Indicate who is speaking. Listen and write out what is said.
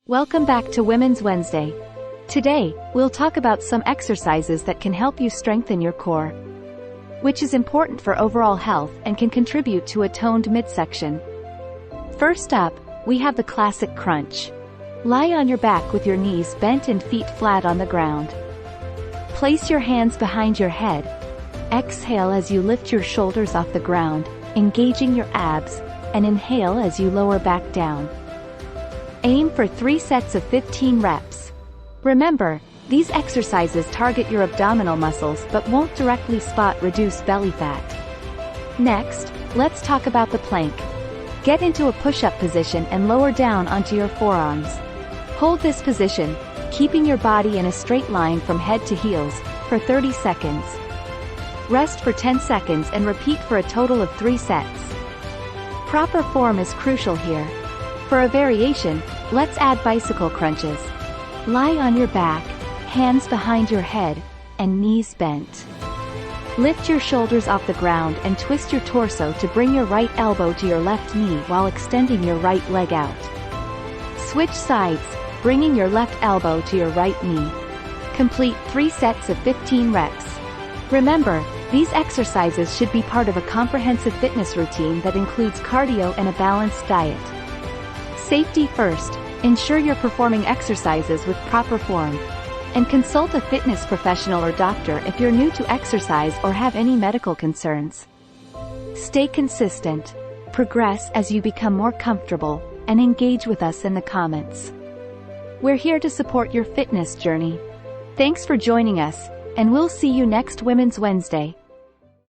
Speaker 1: Welcome back to Women's Wednesday. Today, we'll talk about some exercises that can help you strengthen your core, which is important for overall health and can contribute to a toned midsection. First up, we have the classic crunch. Lie on your back with your knees bent and feet flat on the ground. Place your hands behind your head. Exhale as you lift your shoulders off the ground, engaging your abs, and inhale as you lower back down. Aim for 3 sets of 15 reps. Remember, these exercises target your abdominal muscles but won't directly spot reduced belly fat. Next, let's talk about the plank. Get into a push-up position and lower down onto your forearms. Hold this position, keeping your body in a straight line from head to heels, for 30 seconds. Rest for 10 seconds and repeat for a total of 3 sets. Proper form is crucial here. For a variation, let's add bicycle crunches. Lie on your back, hands behind your head, and knees bent. Lift your shoulders off the ground and twist your torso to bring your right elbow to your left knee while extending your right leg out. Switch sides, bringing your left elbow to your right knee. Complete 3 sets of 15 reps. Remember, these exercises should be part of a comprehensive fitness routine that includes cardio and a balanced diet. Safety first, ensure you're performing exercises with proper form. And consult a fitness professional or doctor if you're new to exercise or have any medical concerns. Stay consistent, progress as you become more comfortable, and engage with us in the comments. We're here to support your fitness journey. Thanks for joining us, and we'll see you next Women's Wednesday.